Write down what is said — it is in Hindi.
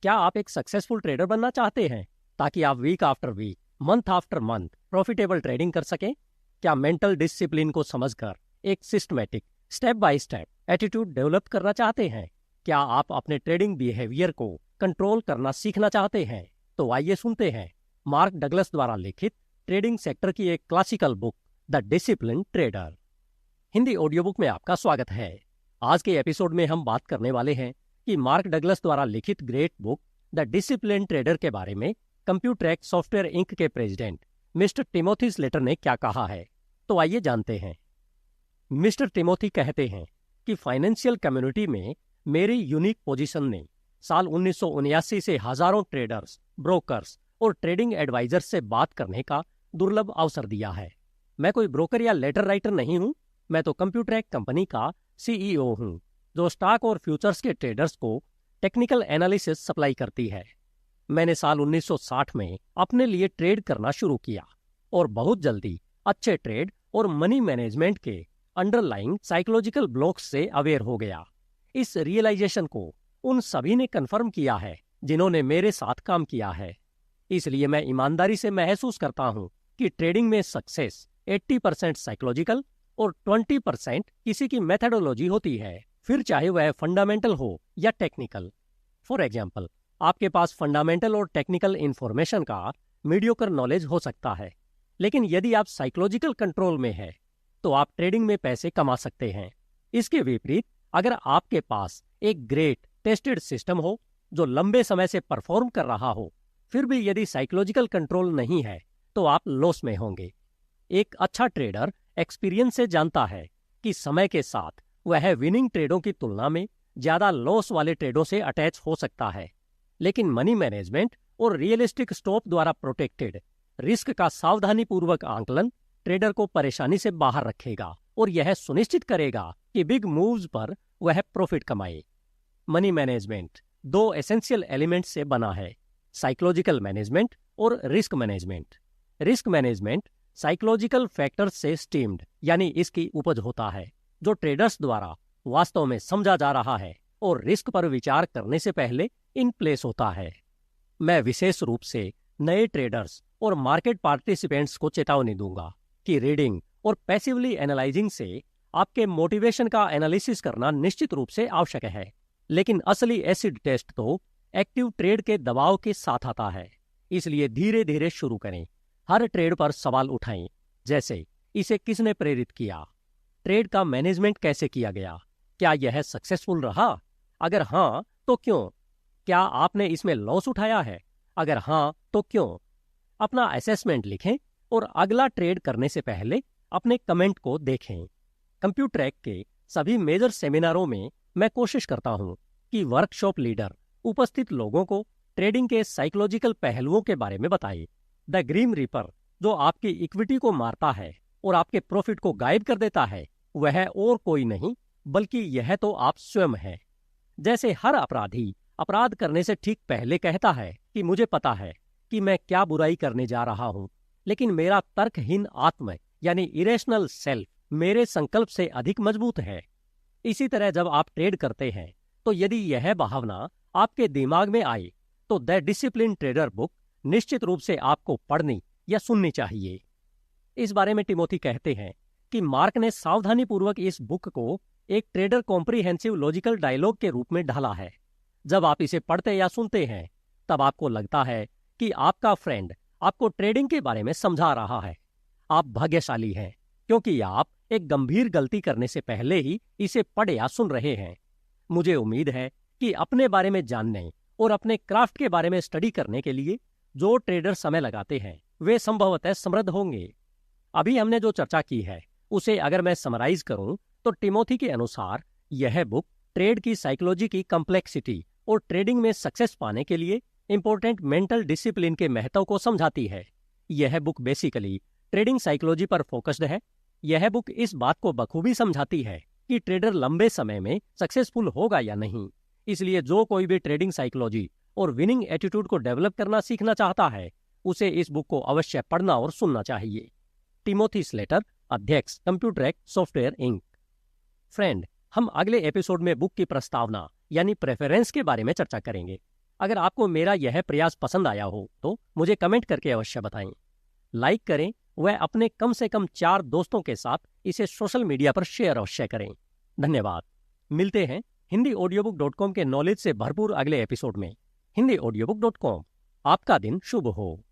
क्या आप एक सक्सेसफुल ट्रेडर बनना चाहते हैं ताकि आप week after week, month after month profitable trading कर सकें? क्या मेंटल डिसिप्लिन को समझकर एक systematic, step by step attitude develop करना चाहते हैं? क्या आप अपने ट्रेडिंग बिहेवियर को कंट्रोल करना सीखना चाहते हैं? तो आइए सुनते हैं मार्क डगलस द्वारा लिखित ट्रेडिंग सेक्टर की एक classical book, the discipline trader. Hindi audio book में आपका स्वागत है। आज के एपिसोड में हम बात करने वाले हैं कि मार्क डगलस द्वारा लिखित great book the discipline trader के बारे में कंप्यूट्रैक सॉफ्टवेयर इंक के प्रेसिडेंट मिस्टर टिमोथी स्लेटर ने क्या कहा है। तो आइए जानते हैं। मिस्टर टिमोथी कहते हैं कि फाइनेंशियल कम्युनिटी में मेरी यूनिक पोजीशन ने साल 1979 से हजारों ट्रेडर्स, ब्रोकर्स और ट्रेडिंग एडवाइजर्स से बात करने का दुर्लभ अवसर दिया है। मैं कोई ब्रोकर या लेटर राइटर नहीं हूं, मैं तो कंप्यूट्रैक कंपनी का सीईओ हूं, जो स्टॉक और फ्यूचर्स के ट्रेडर्स को टेक्निकल एनालिसिस सप्लाई करती है। मैंने साल 1960 में अपने लिए ट्रेड करना शुरू किया और बहुत जल्दी अच्छे ट्रेड और मनी मैनेजमेंट के अंडरलाइंग साइकोलॉजिकल ब्लॉक्स से अवेयर हो गया। इस रियलाइजेशन को उन सभी ने कंफर्म किया है जिन्होंने मेरे साथ काम किया है। इसलिए मैं ईमानदारी से महसूस करता हूं कि ट्रेडिंग में सक्सेस 80% साइकोलॉजिकल और 20% किसी की मेथडोलॉजी होती है, फिर चाहे वह फंडामेंटल हो या टेक्निकल। फॉर एग्जाम्पल, आपके पास फंडामेंटल और टेक्निकल इंफॉर्मेशन का मीडियोकर नॉलेज हो सकता है, लेकिन यदि आप साइकोलॉजिकल कंट्रोल में है तो आप ट्रेडिंग में पैसे कमा सकते हैं। इसके विपरीत, अगर आपके पास एक ग्रेट टेस्टेड सिस्टम हो जो लंबे समय से परफॉर्म कर रहा हो, फिर भी यदि साइकोलॉजिकल कंट्रोल नहीं है तो आप लॉस में होंगे। एक अच्छा ट्रेडर एक्सपीरियंस से जानता है कि समय के साथ वह विनिंग ट्रेडों की तुलना में ज्यादा लॉस वाले ट्रेडों से अटैच हो सकता है, लेकिन मनी मैनेजमेंट और रियलिस्टिक स्टॉप द्वारा प्रोटेक्टेड रिस्क का सावधानीपूर्वक आंकलन ट्रेडर को परेशानी से बाहर रखेगा और यह सुनिश्चित करेगा कि बिग मूव्स पर वह प्रॉफिट कमाए। मनी मैनेजमेंट दो एसेंशियल एलिमेंट से बना है, साइकोलॉजिकल मैनेजमेंट और risk management. Risk management psychological factors से स्टीम्ड यानी इसकी उपज होता है, जो ट्रेडर्स द्वारा वास्तव में समझा जा रहा है और रिस्क पर विचार करने से पहले इन प्लेस होता है। मैं विशेष रूप से नए ट्रेडर्स और मार्केट पार्टिसिपेंट्स को चेतावनी दूंगा कि रीडिंग और पैसिवली एनालाइजिंग से आपके मोटिवेशन का एनालिसिस करना निश्चित रूप से आवश्यक है, लेकिन असली एसिड टेस्ट तो एक्टिव ट्रेड के दबाव के साथ आता है। इसलिए धीरे धीरे शुरू करें। हर ट्रेड पर सवाल उठाएं, जैसे इसे किसने प्रेरित किया, ट्रेड का मैनेजमेंट कैसे किया गया, क्या यह सक्सेसफुल रहा, अगर हाँ तो क्यों, क्या आपने इसमें लॉस उठाया है, अगर हाँ तो क्यों। अपना असेसमेंट लिखें और अगला ट्रेड करने से पहले अपने कमेंट को देखें। कंप्यूट्रैक के सभी मेजर सेमिनारों में मैं कोशिश करता हूं कि वर्कशॉप लीडर उपस्थित लोगों को ट्रेडिंग के साइकोलॉजिकल पहलुओं के बारे में बताए। द ग्रीम रीपर, जो आपकी इक्विटी को मारता है और आपके प्रॉफिट को गायब कर देता है, वह और कोई नहीं बल्कि यह तो आप स्वयं है। जैसे हर अपराधी अपराध करने से ठीक पहले कहता है कि मुझे पता है कि मैं क्या बुराई करने जा रहा हूं, लेकिन मेरा तर्कहीन आत्म यानी इरेशनल सेल्फ मेरे संकल्प से अधिक मजबूत है। इसी तरह जब आप ट्रेड करते हैं तो यदि यह भावना आपके दिमाग में आए तो द डिसिप्लिन ट्रेडर बुक निश्चित रूप से आपको पढ़नी या सुननी चाहिए। इस बारे में टिमोथी कहते हैं कि मार्क ने सावधानीपूर्वक इस बुक को एक ट्रेडर कॉम्प्रिहेंसिव लॉजिकल डायलॉग के रूप में ढाला है। जब आप इसे पढ़ते या सुनते हैं तब आपको लगता है कि आपका फ्रेंड आपको ट्रेडिंग के बारे में समझा रहा है। आप भाग्यशाली हैं क्योंकि आप एक गंभीर गलती करने से पहले ही इसे पढ़ या सुन रहे हैं। मुझे उम्मीद है कि अपने बारे में जानने और अपने क्राफ्ट के बारे में स्टडी करने के लिए जो ट्रेडर समय लगाते हैं वे संभवतः समृद्ध होंगे। अभी हमने जो चर्चा की है उसे अगर मैं समराइज करूं तो टिमोथी के अनुसार यह बुक ट्रेड की साइकोलॉजी की कॉम्प्लेक्सिटी और ट्रेडिंग में सक्सेस पाने के लिए इंपॉर्टेंट मेंटल डिसिप्लिन के महत्व को समझाती है। यह बुक बेसिकली ट्रेडिंग साइकोलॉजी पर फोकस्ड है। यह बुक इस बात को बखूबी समझाती है कि ट्रेडर लंबे समय में सक्सेसफुल होगा या नहीं। इसलिए जो कोई भी ट्रेडिंग साइकोलॉजी और विनिंग एटीट्यूड को डेवलप करना सीखना चाहता है उसे इस बुक को अवश्य पढ़ना और सुनना चाहिए। टिमोथी स्लेटर, अध्यक्ष, कंप्यूट्रैक सॉफ्टवेयर इंक। फ्रेंड, हम अगले एपिसोड में बुक की प्रस्तावना यानी प्रेफरेंस के बारे में चर्चा करेंगे। अगर आपको मेरा यह प्रयास पसंद आया हो तो मुझे कमेंट करके अवश्य बताएं। लाइक करें व अपने कम से कम 4 दोस्तों के साथ इसे सोशल मीडिया पर शेयर अवश्य करें। धन्यवाद। मिलते हैं HindiAudiobook.com के नॉलेज से भरपूर अगले एपिसोड में। HindiAudiobook.com। आपका दिन शुभ हो।